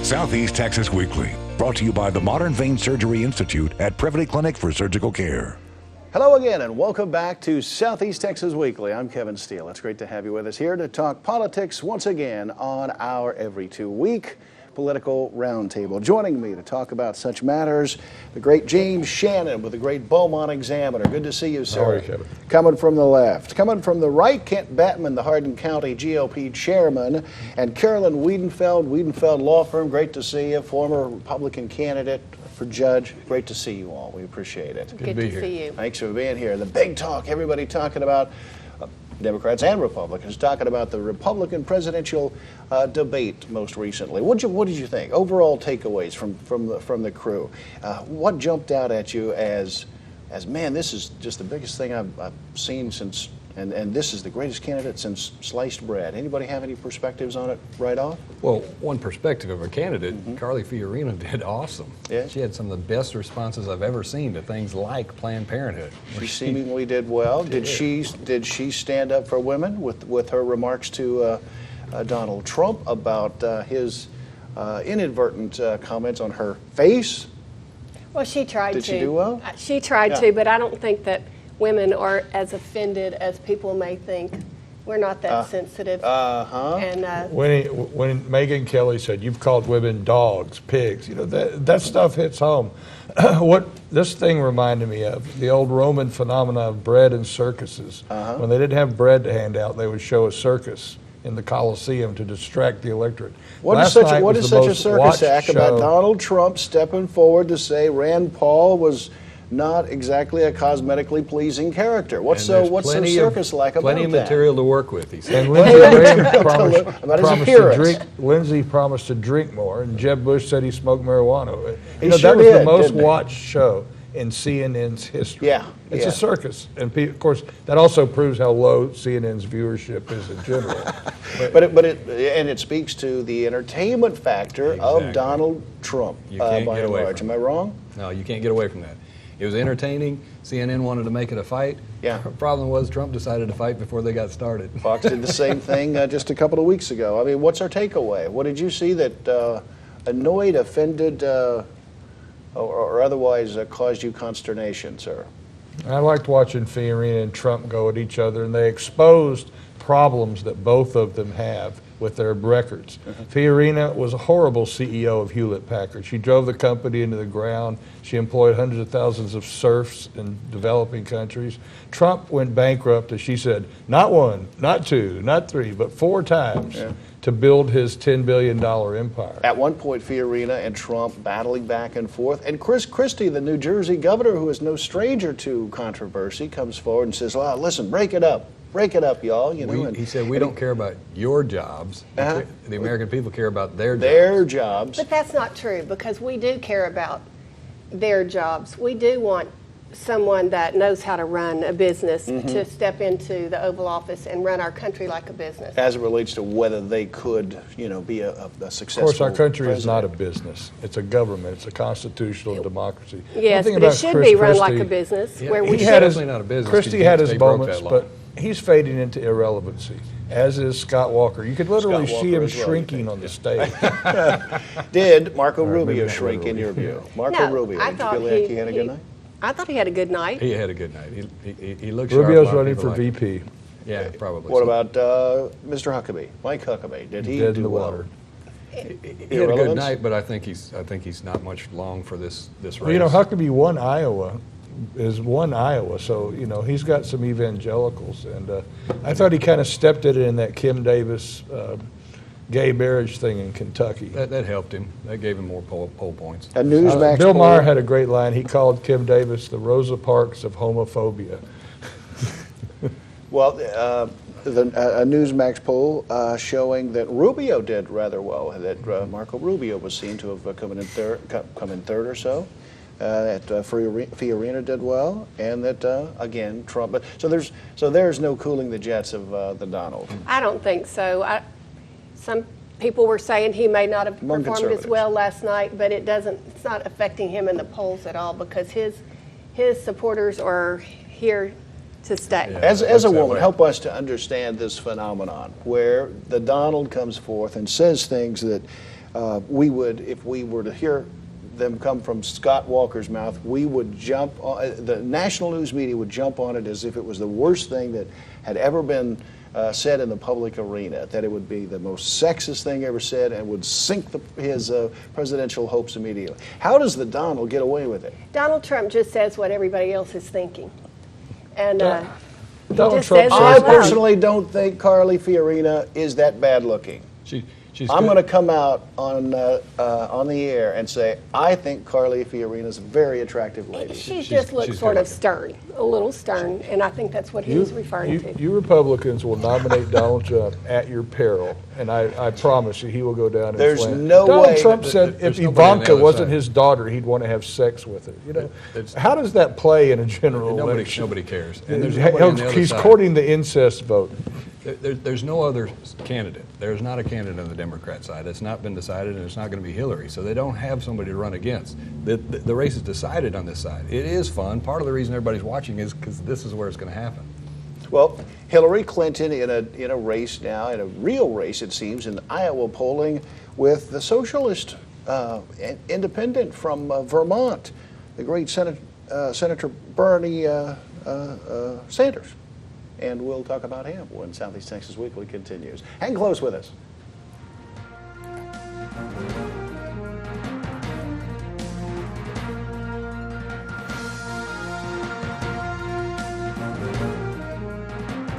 Southeast Texas Weekly, brought to you by the Modern Vein Surgery Institute at Privity Clinic for Surgical Care. Hello again and welcome back to Southeast Texas Weekly. I'm Kevin Steele. It's great to have you with us here to talk politics once again on our every 2-week political roundtable. Joining me to talk about such matters, the great James Shannon with the great Beaumont Examiner. Good to see you, sir. How are you, Kevin? Coming from the left. Coming from the right, Kent Batman, the Hardin County GOP chairman, and Carolyn Wiedenfeld Law Firm. Great to see you. Former Republican candidate for judge. Great to see you all. We appreciate it. Good to see you. Thanks for being here. The big talk, everybody talking about, Democrats and Republicans talking about the Republican presidential debate most recently. What did you think? Overall takeaways from the crew. What jumped out at you as man, this is just the biggest thing I've seen since, and this is the greatest candidate since sliced bread. Anybody have any perspectives on it right off? Well, one perspective of a candidate, Carly Fiorina did awesome. Yeah. She had some of the best responses I've ever seen to things like Planned Parenthood. She seemingly did well. Did she stand up for women with her remarks to Donald Trump about his inadvertent comments on her face? Well, she tried to. Did she do well? She tried to, but I don't think that women are as offended as people may think. We're not that sensitive. And When Megyn Kelly said, "You've called women dogs, pigs," that stuff hits home. What this thing reminded me of, the old Roman phenomena of bread and circuses. When they didn't have bread to hand out, they would show a circus in the Coliseum to distract the electorate. What is such a circus act about Donald Trump stepping forward to say Rand Paul was not exactly a cosmetically pleasing character? What's so circus like about that? Plenty of material to work with, he said. And Lindsey promised to drink more, and Jeb Bush said he smoked marijuana. That was the most watched show in CNN's history. It's a circus, and of course that also proves how low CNN's viewership is in general. but it speaks to the entertainment factor of Donald Trump. You can't get away from it. Am I wrong? No, you can't get away from that. It was entertaining. CNN wanted to make it a fight. Yeah. The problem was Trump decided to fight bore they got started. Fox did the same thing just a couple of weeks ago. I mean, what's our takeaway? What did you see that annoyed, offended, or otherwise caused you consternation, sir? I liked watching Fiorina and Trump go at each other, and they exposed problems that both of them have with their records. Fiorina was a horrible CEO of Hewlett-Packard. She drove the company into the ground. She employed hundreds of thousands of serfs in developing countries. Trump went bankrupt, as she said, not one, not two, not three, but 4 times to build his $10 billion empire. At one point, Fiorina and Trump battling back and forth, and Christie, the New Jersey governor, who is no stranger to controversy, comes forward and says, "Well, listen, break it up. Break it up, y'all." He said, we don't care about your jobs. The American people care about their jobs. Their jobs. But that's not true, because we do care about their jobs. We do want someone that knows how to run a business to step into the Oval Office and run our country like a business. As it relates to whether they could, be a successful Of course, our country president. is not a business. It's a government. It's a constitutional democracy. Yes, but it should be run like a business. Yeah, where we he's definitely not a business. Christie had his moments, but he's fading into irrelevancy, as is Scott Walker. You could literally see him shrinking on the stage. Did Marco Rubio shrink in your view? Marco Rubio, I did you feel like he had a good night? I thought he had a good night. He had a good night. He looked sharp. Rubio's running for VP. Yeah, probably. What about Mr. Huckabee, Mike Huckabee? Did he do well? He had a good night, but I think he's not much long for this race. Well, Huckabee won Iowa. So he's got some evangelicals, and I thought he kind of stepped it in that Kim Davis gay marriage thing in Kentucky. That helped him. That gave him more poll points. A Newsmax Bill poll. Maher had a great line. He called Kim Davis the Rosa Parks of homophobia. Well, a Newsmax poll showing that Rubio did rather well. That Marco Rubio was seen to have come in third or so. That Fiorina did well, and that again Trump. But so there's no cooling the jets of the Donald. I don't think so. Some people were saying he may not have performed as well last night, but it's not affecting him in the polls at all, because his supporters are here to stay. Yeah, as a woman, help us to understand this phenomenon where the Donald comes forth and says things that we would, if we were to hear them come from Scott Walker's mouth, we would jump on, the national news media would jump on it as if it was the worst thing that had ever been said in the public arena, that it would be the most sexist thing ever said and would sink his presidential hopes immediately. How does the Donald get away with it? Donald Trump just says what everybody else is thinking. And Donald just Trump says it I out loud. personally don't think Carly Fiorina is that bad looking. She's I'm good. going to come out on the air and say I think Carly Fiorina is a very attractive lady. She just looks she's sort of good. stern, a little stern, and I think that's what he was referring to. You Republicans will nominate Donald Trump at your peril, and I promise you he will go down in There's flames. no Donald way Trump that- said if there's nobody on the Ivanka other wasn't side. his daughter, he'd want to have sex with her. You know, It's- how does that play in a general election? Nobody cares. And there's nobody on the other He's side. courting the incest vote. There's no other candidate. There's not a candidate on the Democrat side. It's not been decided, and it's not going to be Hillary. So they don't have somebody to run against. The race is decided on this side. It is fun. Part of the reason everybody's watching is because this is where it's going to happen. Well, Hillary Clinton in a race now, in a real race it seems, in Iowa polling with the socialist independent from Vermont, the great Senator Bernie Sanders. And we'll talk about him when Southeast Texas Weekly continues. Hang close with us.